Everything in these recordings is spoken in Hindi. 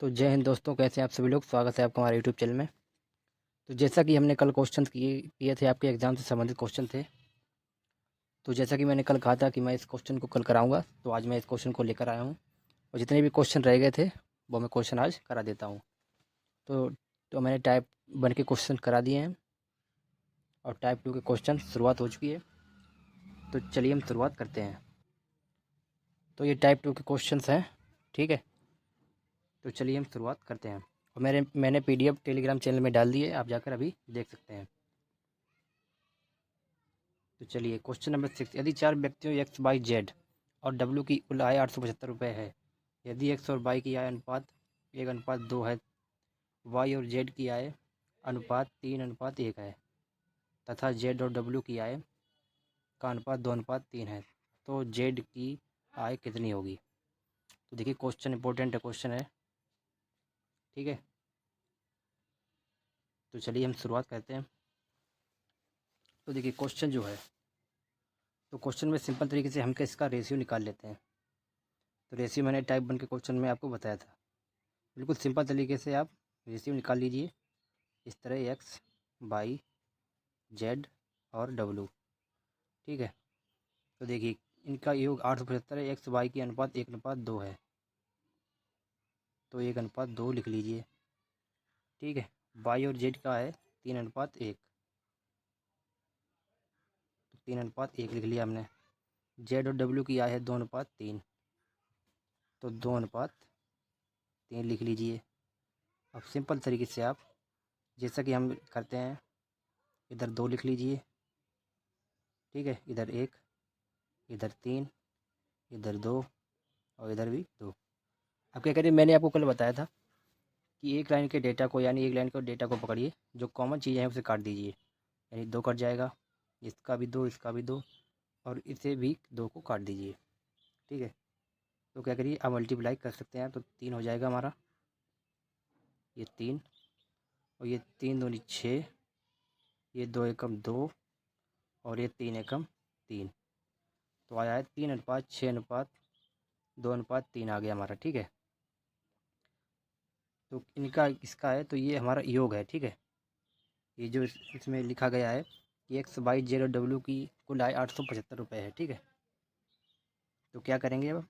तो जय हिंद दोस्तों, कैसे हैं आप सभी लोग। स्वागत है आपका हमारे यूट्यूब चैनल में। तो जैसा कि हमने कल क्वेश्चन किए किए थे, आपके एग्ज़ाम से संबंधित क्वेश्चन थे। तो जैसा कि मैंने कल कहा था कि मैं इस क्वेश्चन को कल कराऊंगा, तो आज मैं इस क्वेश्चन को लेकर आया हूं। और जितने भी क्वेश्चन रह गए थे वो मैं क्वेश्चन आज करा देता हूं। तो तो मैंने टाइप 1 के क्वेश्चन करा दिए हैं और टाइप 2 के क्वेश्चन शुरुआत हो चुकी है। तो चलिए हम शुरुआत करते हैं। तो ये टाइप 2 के क्वेश्चन हैं, ठीक है। तो चलिए हम शुरुआत करते हैं। और मैंने PDF टेलीग्राम चैनल में डाल दिए, आप जाकर अभी देख सकते हैं। तो चलिए क्वेश्चन नंबर 6। यदि 4 व्यक्तियों एक्स वाई जेड और डब्ल्यू की कुल आय 875 है, यदि एक्स और वाई की आय अनुपात 1:2 है, वाई और जेड की आय अनुपात 3:1 है तथा जेड और डब्ल्यू की आय का अनुपात 2:3 है, तो जेड की आय कितनी होगी। तो देखिए क्वेश्चन इंपॉर्टेंट क्वेश्चन है, ठीक है। तो चलिए हम शुरुआत करते हैं। तो देखिए क्वेश्चन जो है, तो क्वेश्चन में सिंपल तरीके से हम इसका रेशियो निकाल लेते हैं। तो रेशियो मैंने टाइप 1 के क्वेश्चन में आपको बताया था। बिल्कुल सिंपल तरीके से आप रेशियो निकाल लीजिए। इस तरह एक्स वाई जेड और डब्लू, ठीक है। तो देखिए इनका योग 875 है। एक्स वाई की अनुपात 1:2 है, तो 1:2 लिख लीजिए, ठीक है। वाई और जेड का है 3:1, तो 3:1 लिख लिया हमने। जेड और डब्ल्यू की आय है 2:3, तो 2:3 लिख लीजिए। अब सिंपल तरीके से आप जैसा कि हम करते हैं, इधर 2 लिख लीजिए, ठीक है। इधर 1, इधर 3, इधर 2 और इधर भी 2। अब क्या करिए, मैंने आपको कल बताया था कि एक लाइन के डेटा को, यानी एक लाइन के डेटा को पकड़िए, जो कॉमन चीज़ें हैं उसे काट दीजिए, यानी 2 कट जाएगा, इसका भी 2, इसका भी 2 और इसे भी 2 को काट दीजिए, ठीक है। तो क्या करिए, अब मल्टीप्लाई कर सकते हैं, तो 3 हो जाएगा हमारा, ये 3 और ये 3 दूनी 6, ये 2 एकम 2 और ये 3 एकम 3, तो आया है 3:6:2:3 आ गया हमारा, ठीक है। तो इनका इसका है, तो ये हमारा योग है, ठीक है। ये जो इसमें लिखा गया है कि एक्स वाई जेड और डब्ल्यू की कुल आय 875 है, ठीक है। तो क्या करेंगे अब,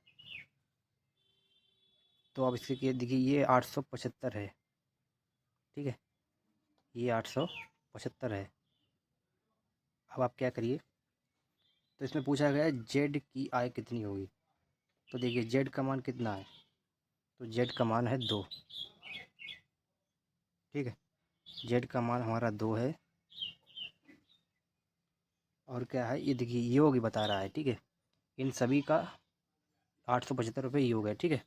तो अब इसके देखिए ये 875 है, ठीक है। ये 875 है। अब आप क्या करिए, तो इसमें पूछा गया है जेड की आय कितनी होगी। तो देखिए जेड का मान कितना है, तो जेड का मान है 2, ठीक है। जेड का मान हमारा 2 है। और क्या है, ये देखिए योग ही बता रहा है, ठीक है। इन सभी का 875 योग है, ठीक है,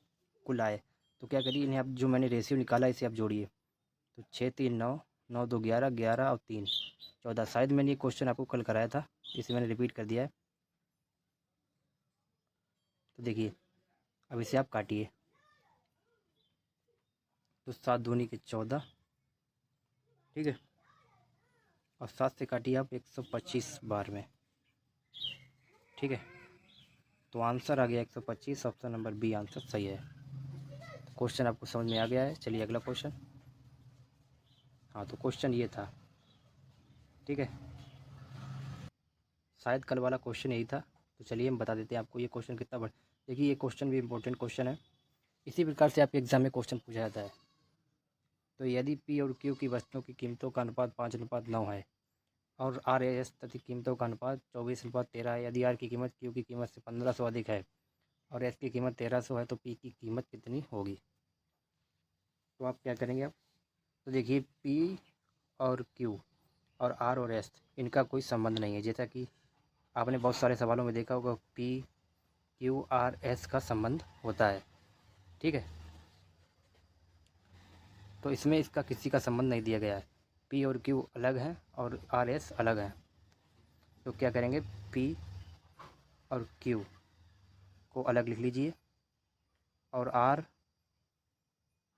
कुल आय। तो क्या करिए, इन्हें आप जो मैंने रेशियो निकाला इसे आप जोड़िए। तो 6 3 9, 9 2 11, 11 और 3 14। शायद मैंने ये क्वेश्चन आपको कल कराया था, इसे मैंने रिपीट कर दिया है। तो देखिए अब इसे आप काटिए, तो 7 दूनी के 14, ठीक है। और 7 से काटिए आप 125 बार में, ठीक है। तो आंसर आ गया 125। ऑप्शन नंबर बी आंसर सही है। तो क्वेश्चन आपको समझ में आ गया है। चलिए अगला क्वेश्चन। हाँ, तो क्वेश्चन ये था, ठीक है। शायद कल वाला क्वेश्चन यही था। तो चलिए हम बता देते हैं आपको ये क्वेश्चन कितना बड़ा। देखिए ये क्वेश्चन भी इंपॉर्टेंट क्वेश्चन है। इसी प्रकार से आपके एग्जाम में क्वेश्चन पूछा जाता है। तो यदि पी और क्यू की वस्तुओं की कीमतों का अनुपात 5:9 है और आर एस तथा कीमतों का अनुपात 24:13 है, यदि आर की कीमत क्यू की कीमत से 1500 अधिक है और एस की कीमत 1300 है, तो पी की कीमत कितनी होगी। तो आप क्या करेंगे आप, तो देखिए पी और क्यू और आर और एस इनका कोई संबंध नहीं है। जैसा कि आपने बहुत सारे सवालों में देखा होगा, पी क्यू आर एस का संबंध होता है, ठीक है। तो इसमें इसका किसी का संबंध नहीं दिया गया है। पी और क्यू अलग हैं और आर एस अलग हैं। तो क्या करेंगे, पी और क्यू को अलग लिख लीजिए और आर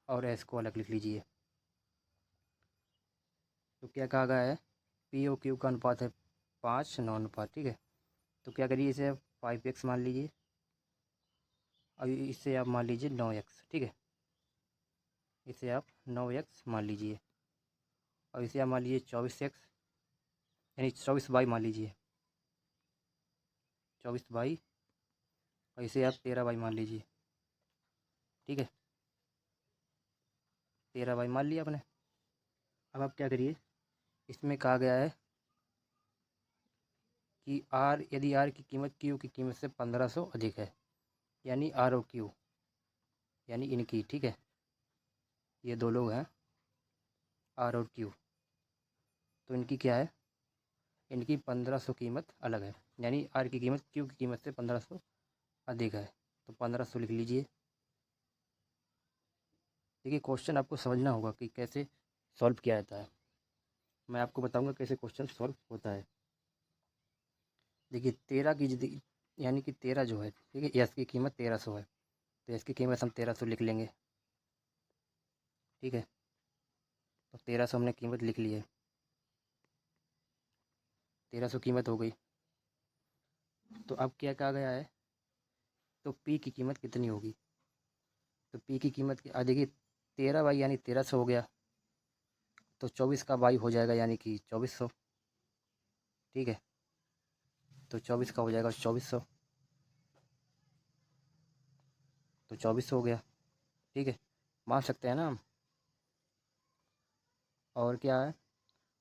और एस को अलग लिख लीजिए। तो क्या कहा गया है, पी और क्यू का अनुपात है 5:9 अनुपात, ठीक है। तो क्या करिए, इसे 5x मान लीजिए और इसे आप मान लीजिए 9x, ठीक है। इसे आप 9x मान लीजिए, और इसे आप मान लीजिए 24x, यानी 24 मान लीजिए, 24 और इसे आप 13 मान लीजिए। ठीक है, 13 मान लिया आपने। अब आप क्या करिए, इसमें कहा गया है कि यदि आर की कीमत क्यू की कीमत से 1500 अधिक है, यानी आर और क्यू, यानी इनकी, ठीक है, ये दो लोग हैं आर और क्यू, तो इनकी क्या है, इनकी 1500 कीमत अलग है, यानी आर की कीमत क्यू की कीमत से 1500 अधिक है, तो 1500 लिख लीजिए। देखिए, क्वेश्चन आपको समझना होगा कि कैसे सॉल्व किया जाता है। मैं आपको बताऊंगा कैसे क्वेश्चन सॉल्व होता है। देखिए, 13 की यानी कि 13 जो है, ठीक है, यस की कीमत 1300 है, तो यस की कीमत हम 1300 लिख लेंगे। ठीक है, तो 1300 हमने कीमत लिख ली है, 1300 कीमत हो गई। तो अब क्या कहा गया है, तो पी की कीमत कितनी होगी, तो पी की कीमत देखिए 13 यानी 1300 हो गया, तो 24 का बाई हो जाएगा, यानी कि 2400। ठीक है, तो 24 का हो जाएगा 2400, तो 2400 हो गया। ठीक है, मान सकते हैं ना हम। और क्या है,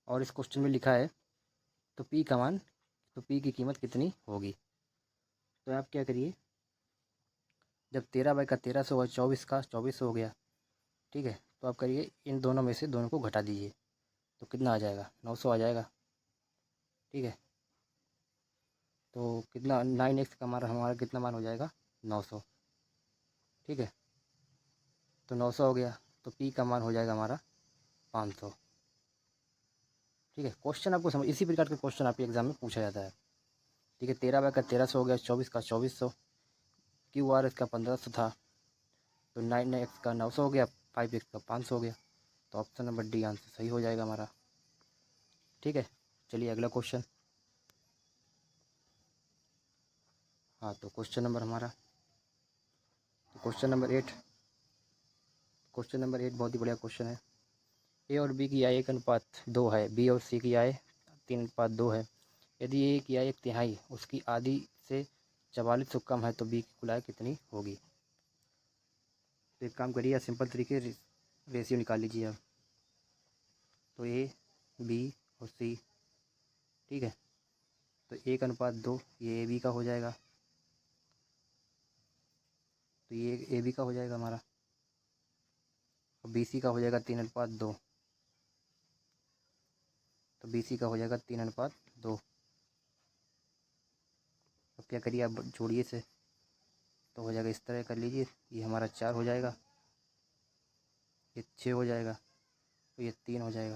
और इस क्वेश्चन में लिखा है तो पी का मान, तो पी की कीमत कितनी होगी, तो आप क्या करिए, जब 13 का 1300 और 24 का 2400 हो गया, ठीक है, तो आप करिए इन दोनों में से दोनों को घटा दीजिए, तो कितना आ जाएगा, 900 आ जाएगा। ठीक है, तो कितना 9x का हमारा कितना मान हो जाएगा, 900। ठीक है, तो 900 हो गया, तो पी का मान हो जाएगा हमारा 500। ठीक है, क्वेश्चन आपको समझ, इसी प्रकार के क्वेश्चन आपके एग्जाम में पूछा जाता है। ठीक है, 13 का 1300 हो गया, 24 का 2400, क्यू आर इसका 1500 था, तो 9x का 900 हो गया, 5x का 500 हो गया, तो ऑप्शन नंबर डी आंसर सही हो जाएगा हमारा। ठीक है, चलिए अगला क्वेश्चन। हाँ, तो क्वेश्चन नंबर हमारा, तो क्वेश्चन नंबर 8, क्वेश्चन नंबर 8 बहुत ही बढ़िया क्वेश्चन है। ए और बी की आय 1:2 है, बी और सी की आय 3:2 है। यदि ए की आय 1/3 उसकी आधी से 44 से कम है, तो बी की कुल आय कितनी होगी। तो एक काम करिए, सिंपल तरीके रेशियो निकाल लीजिए आप। तो ए, बी और सी, ठीक है, तो 1:2 ये ए बी का हो जाएगा, तो ये ए बी का हो जाएगा हमारा, और बी सी का हो जाएगा 3:2, तो बी सी का हो जाएगा 3:2। अब क्या करिए, आप जोड़िए से, तो हो जाएगा, इस तरह कर लीजिए, ये हमारा 4 हो जाएगा, ये 6 हो जाएगा, तो ये 3 हो जाएगा,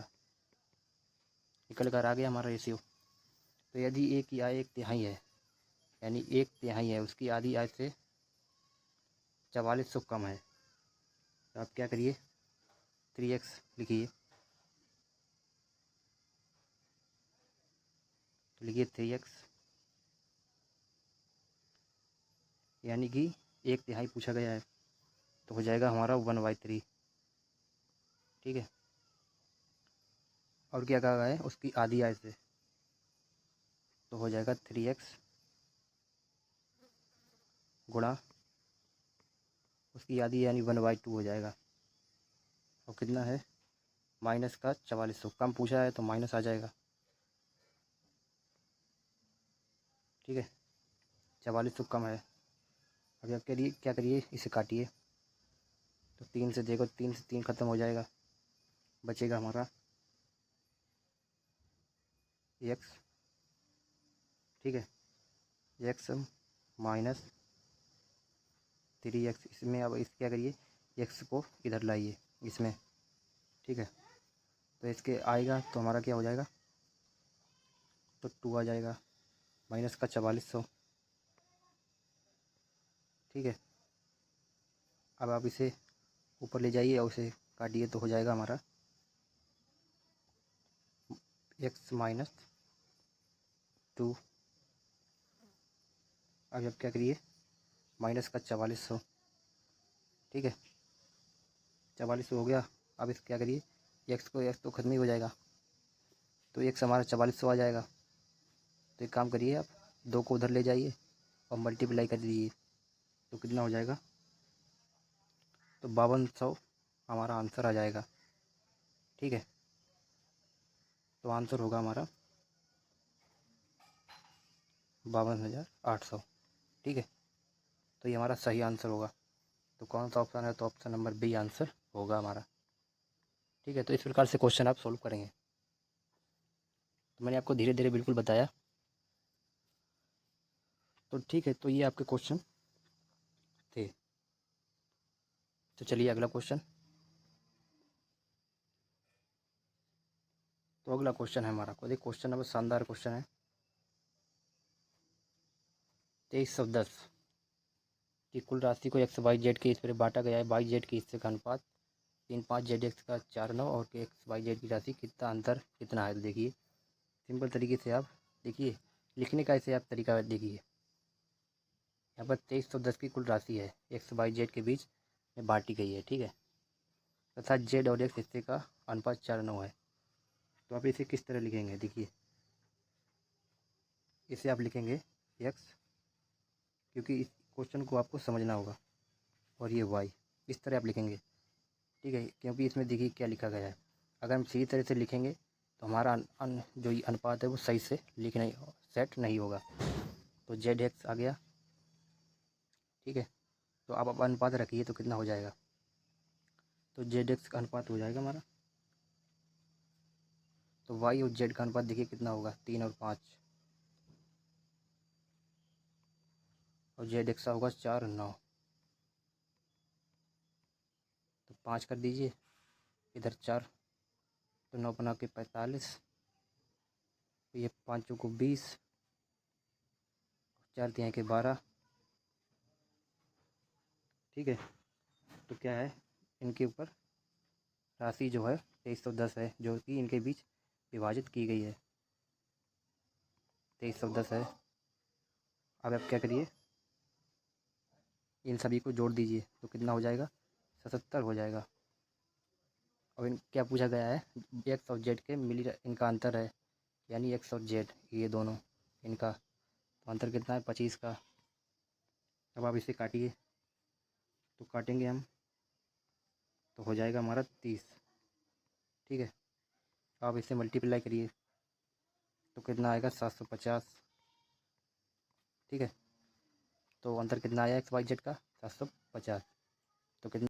निकल कर आ गया हमारा रेशियो। तो यदि ए की आय 1/3 है, यानी 1/3 है, उसकी आधी आय से 44 से कम है, तो आप क्या करिए, 3x लिखिए, तो लिखिए 3x, यानी कि 1/3 पूछा गया है, तो हो जाएगा हमारा 1/3। ठीक है, और क्या कहा गया है, उसकी आधी आय से, तो हो जाएगा 3x गुणा उसकी आधी, यानी 1/2 हो जाएगा, और कितना है, माइनस का 4400, कम पूछा है तो माइनस आ जाएगा। ठीक है, 4400 कम है। अभी आप करिए, क्या करिए, इसे काटिए, तो 3 से देखो, 3 से 3 ख़त्म हो जाएगा, बचेगा हमारा x। ठीक है, x माइनस 3x, इसमें अब इस क्या करिए, x को इधर लाइए इसमें। ठीक है, तो इसके आएगा तो हमारा क्या हो जाएगा, तो 2 आ जाएगा, माइनस का 4400। ठीक है, अब आप इसे ऊपर ले जाइए और उसे काटिए, तो हो जाएगा हमारा x माइनस 2। अब आप क्या करिए, माइनस का 4400। ठीक है, 44 हो गया। अब इस क्या करिए, एक्स तो खत्म ही हो जाएगा, तो एक्स हमारा 4400 आ जाएगा। तो एक काम करिए, आप 2 को उधर ले जाइए और मल्टीप्लाई कर दीजिए, तो कितना हो जाएगा, तो 5200 हमारा आंसर आ जाएगा। ठीक है, तो आंसर होगा हमारा 52,800। ठीक है, तो ये हमारा सही आंसर होगा। तो कौन सा ऑप्शन है, तो ऑप्शन नंबर बी आंसर होगा हमारा। ठीक है, तो इस प्रकार से क्वेश्चन आप सोल्व करेंगे। तो मैंने आपको धीरे धीरे बिल्कुल बताया। तो ठीक है, तो ये आपके क्वेश्चन थे। तो चलिए अगला क्वेश्चन। तो अगला क्वेश्चन है हमारा, को देखिए क्वेश्चन नंबर शानदार क्वेश्चन है। 2310 की कुल राशि को एक्स वाई जेड के इस पर बांटा गया है। वाई जेड के हिस्से का अनुपात 3/5, जेड एक्स का 4/9 और के एक्स वाई जेड की राशि कितना अंतर कितना है। तो देखिए सिंपल तरीके से आप देखिए लिखने का ऐसे आप तरीका देखिए। यहाँ पर 2310 की कुल राशि है, एक्स वाई जेड के बीच में बांटी गई है। ठीक है, तथा जेड और एक्स हिस्से का अनुपात 4/9 है। तो आप इसे किस तरह लिखेंगे, देखिए इसे आप लिखेंगे एक्स, क्योंकि इस क्वेश्चन को आपको समझना होगा, और ये वाई, इस तरह आप लिखेंगे। ठीक है, क्योंकि इसमें देखिए क्या लिखा गया है। अगर हम सही तरह से लिखेंगे तो हमारा जो ये अनुपात है वो सही से लिखने सेट नहीं होगा। तो जेड एक्स आ गया। ठीक है, तो आप अनुपात रखिए तो कितना हो जाएगा, तो जेड एक्स का अनुपात हो जाएगा हमारा, तो वाई और जेड का अनुपात देखिए कितना होगा, 3 और 5, और जेड एक्स का होगा 4 और 9। तो 5 कर दीजिए, इधर 4, तो 9 बना के 45, तो ये 5 को 20, 4 तिहाई के 12। ठीक है, तो क्या है, इनके ऊपर राशि जो है 2310 है, जो कि इनके बीच विभाजित की गई है। 2310 है। अब आप क्या करिए, इन सभी को जोड़ दीजिए तो कितना हो जाएगा, 77 हो जाएगा। और इन क्या पूछा गया है, एक्स और जेड के मिली इनका अंतर है, यानी एक्स और जेड ये दोनों इनका तो अंतर कितना है, 25 का। अब आप इसे काटिए, तो काटेंगे हम तो हो जाएगा हमारा 30। ठीक है, आप इसे मल्टीप्लाई करिए तो कितना आएगा, 750। ठीक है, तो अंतर कितना आया एक्स वाई जेड का, 750। तो कितना